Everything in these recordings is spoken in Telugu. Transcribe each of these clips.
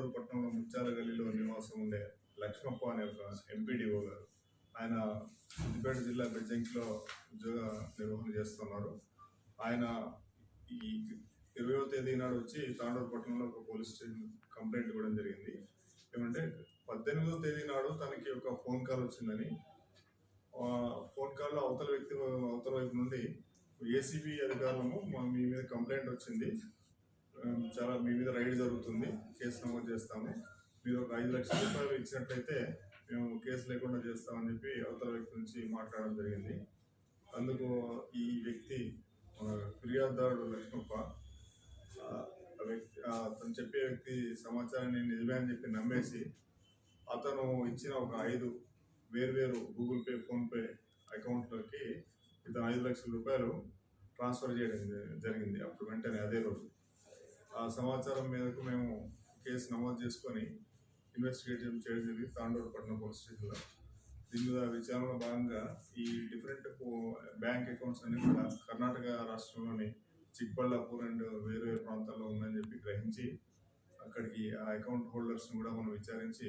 తాండూరు పట్టణంలో ముత్యాల గల్లీలో నివాసం ఉండే లక్ష్మప్ప అనే ఒక ఎంపీడీఓ గారు. ఆయన సిద్దిపేట జిల్లా బెజ్జంకిలో ఉద్యోగ నిర్వహణ చేస్తున్నారు. ఆయన ఈ 20వ తేదీ నాడు వచ్చి తాండూరు పట్టణంలో ఒక పోలీస్ స్టేషన్ కంప్లైంట్ ఇవ్వడం జరిగింది. ఏమంటే 18వ తేదీ నాడు తనకి ఒక ఫోన్ కాల్ వచ్చిందని. ఫోన్ కాల్లో అవతల వైపు నుండి ఏసీబీ అధికారులము మీ మీద కంప్లైంట్ వచ్చింది, చాలా మీ మీద రైడ్ జరుగుతుంది, కేసు నమోదు చేస్తాము, మీరు ఒక 5 లక్షల రూపాయలు ఇచ్చినట్లయితే మేము కేసు లేకుండా చేస్తామని చెప్పి అవతల వ్యక్తి నుంచి మాట్లాడడం జరిగింది. అందుకు ఈ వ్యక్తి ఫిర్యాదుదారుడు లక్ష్మప్ప అతను చెప్పే వ్యక్తి సమాచారాన్ని నిజమే అని చెప్పి నమ్మేసి అతను ఇచ్చిన ఒక 5 వేర్వేరు గూగుల్ పే, ఫోన్పే అకౌంట్లోకి ఇతను 5 లక్షల రూపాయలు ట్రాన్స్ఫర్ చేయడం జరిగింది. అప్పుడు వెంటనే అదే రోజు ఆ సమాచారం మేరకు మేము కేసు నమోదు చేసుకొని ఇన్వెస్టిగేట్ చేయడం జరిగింది తాండూరు పట్టణ పోలీస్ స్టేషన్లో. దీని మీద విచారణలో భాగంగా ఈ డిఫరెంట్ బ్యాంక్ అకౌంట్స్ అన్ని కూడా కర్ణాటక రాష్ట్రంలోని చిక్బళ్ళాపూర్ అండ్ వేరే ప్రాంతాల్లో ఉందని చెప్పి గ్రహించి అక్కడికి ఆ అకౌంట్ హోల్డర్స్ని కూడా మనం విచారించి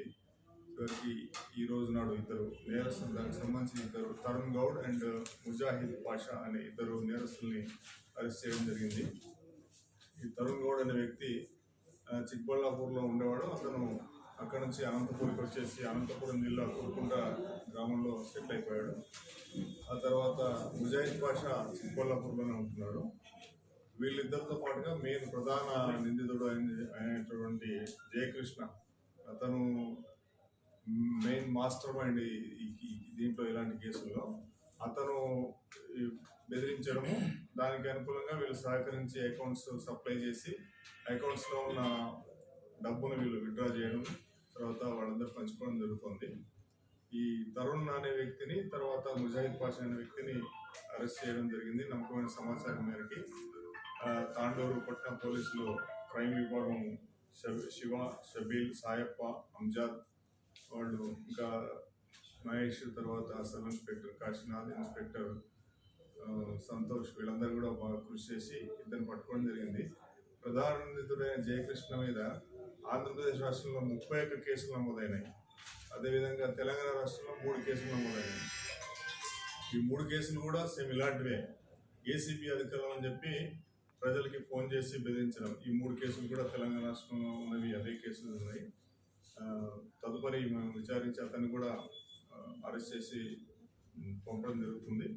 చివరికి ఈ రోజు నాడు ఇద్దరు నేరస్తులు, దానికి సంబంధించి ఇద్దరు తరుణ్ గౌడ్ అండ్ ముజాహిద్ పాషా అనే ఇద్దరు నేరస్తుల్ని అరెస్ట్ చేయడం జరిగింది. ఈ తరుణ్ గౌడ్ అనే వ్యక్తి చిక్బళ్ళాపూర్లో ఉండేవాడు. అతను అక్కడ నుంచి అనంతపూర్కి వచ్చేసి అనంతపురం జిల్లా కురుకుంట గ్రామంలో సెటిల్ అయిపోయాడు. ఆ తర్వాత ముజాహిద్ పాషా చిక్బళ్ళాపూర్లోనే ఉంటున్నాడు. వీళ్ళిద్దరితో పాటుగా మెయిన్ ప్రధాన నిందితుడు అయినటువంటి జయకృష్ణ, అతను మెయిన్ మాస్టర్ మైండ్ దీంట్లో ఇలాంటి కేసుల్లో. అతను బెదిరించడము, దానికి అనుకూలంగా వీళ్ళు సహకరించి అకౌంట్స్ సప్లై చేసి అకౌంట్స్లో ఉన్న డబ్బును వీళ్ళు విత్డ్రా చేయడం, తర్వాత వాళ్ళందరూ పంచుకోవడం జరుగుతుంది. ఈ తరుణ్ అనే వ్యక్తిని, తర్వాత ముజాహిద్ పాషా అనే వ్యక్తిని అరెస్ట్ చేయడం జరిగింది. నమ్మకమైన సమాచారం మేరకి తాండూరు పట్టణ పోలీసులు క్రైమ్ విభాగం శివ, షబీల్, సాయప్ప, అంజాద్ వాళ్ళు, ఇంకా మహేష్, తర్వాత sub inspector Kashinath, inspector Santosh, వీళ్ళందరూ కూడా బాగా కృషి చేసి ఇద్దరిని పట్టుకోవడం జరిగింది. ప్రధాన నిందితుడైన జయకృష్ణ మీద ఆంధ్రప్రదేశ్ రాష్ట్రంలో 31 కేసులు నమోదైనాయి. అదేవిధంగా తెలంగాణ రాష్ట్రంలో 3 కేసులు నమోదైనాయి. ఈ 3 కేసులు కూడా సేమ్ ఇలాంటివే. ఏసీబీ అధికారులు అని చెప్పి ప్రజలకి ఫోన్ చేసి బెదిరించడం. ఈ 3 కేసులు కూడా తెలంగాణ రాష్ట్రంలో ఉన్నవి అదే కేసులు ఉన్నాయి. తదుపరి మేము విచారించి అతన్ని కూడా అరెస్ట్ చేసి పంపడం జరుగుతుంది.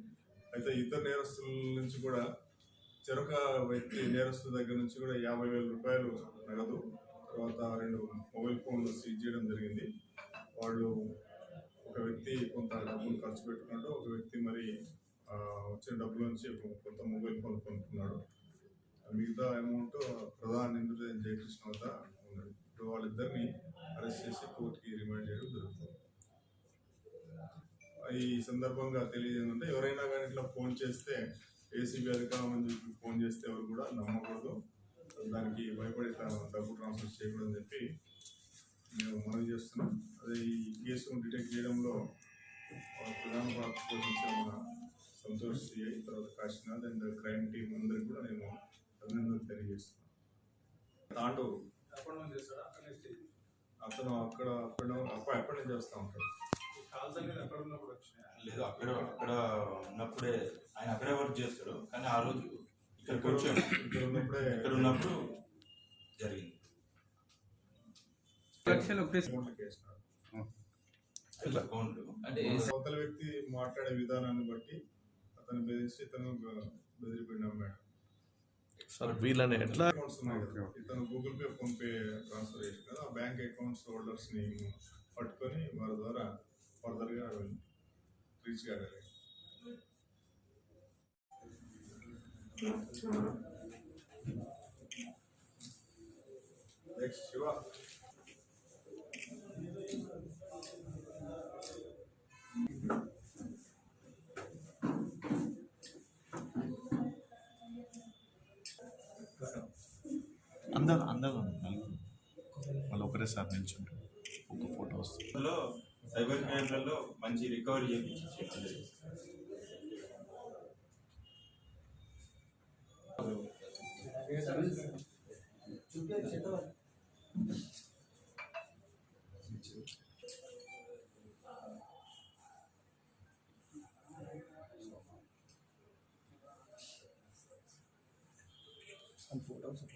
అయితే ఇద్దరు నేరస్తుల నుంచి కూడా చెరొక వ్యక్తి నేరస్తుల దగ్గర నుంచి కూడా 50,000 రూపాయలు నగదు, తర్వాత 2 మొబైల్ ఫోన్లు సీజ్ చేయడం జరిగింది. వాళ్ళు ఒక వ్యక్తి కొంత డబ్బులు ఖర్చు పెట్టుకున్నాడు, ఒక వ్యక్తి మరి వచ్చిన డబ్బుల నుంచి కొంత మొబైల్ ఫోన్ కొనుక్కున్నాడు. మిగతా అమౌంట్ ప్రధాన నిందితుడు జయకృష్ణ వద్ద ఉన్నది. ఇప్పుడు వాళ్ళిద్దరిని అరెస్ట్ చేసి కోర్టుకి రిమాండ్ చేయడం జరుగుతుంది. ఈ సందర్భంగా తెలియజేందంటే, ఎవరైనా కానీ ఇట్లా ఫోన్ చేస్తే ఏసీబీ అధికారం అని చెప్పి ఫోన్ చేస్తే ఎవరు కూడా నమ్మకూడదు, దానికి భయపడి డబ్బు ట్రాన్స్ఫర్ చేయకూడదని చెప్పి మేము మనవి చేస్తున్నాం. అదే ఈ కేసును డిటెక్ట్ చేయడంలో ప్రధాన పాత్ర పోషించిన మన సంతోష్ సిఐ, తర్వాత కాశీనాథ్ అండ్ క్రైమ్ టీమ్ అందరికి కూడా నేను అభినందనలు తెలియజేస్తున్నాను. తాండూరు అతను అక్కడ ఎప్పటి నుంచి చేస్తూ ఉంటాడు. లేదు, అక్కడ ఉన్నప్పుడే ఆయన అక్కడే వర్క్ చేస్తాడు, కానీ ఆ రోజు ఇక్కడికి వచ్చాడు. ఇక్కడ ఉన్నప్పుడు జరిగింది. అంటే అవతల వ్యక్తి మాట్లాడే విధానాన్ని బట్టి అతను బెదిరిస్తే ఇతను బెదిరిపోయిన అమ్మాడు. వీళ్ళని ఎట్లా అకౌంట్స్ ఉన్నాయి కదా, ఇతను గూగుల్ పే, ఫోన్పే ట్రాన్స్ఫర్ చేసి కదా, ఆ బ్యాంక్ అకౌంట్స్ హోల్డర్స్ని పట్టుకొని వారి ద్వారా ఫర్దర్గా రీచ్ కాగలిగారు. నెక్స్ట్ శివ. అందరూ వాళ్ళు ఒకరేసారి నిల్చుంటారు, ఒక ఫోటో వస్తుంది. సైబర్ క్రైమ్లలో మంచి రికవరీ చేయించి And photos of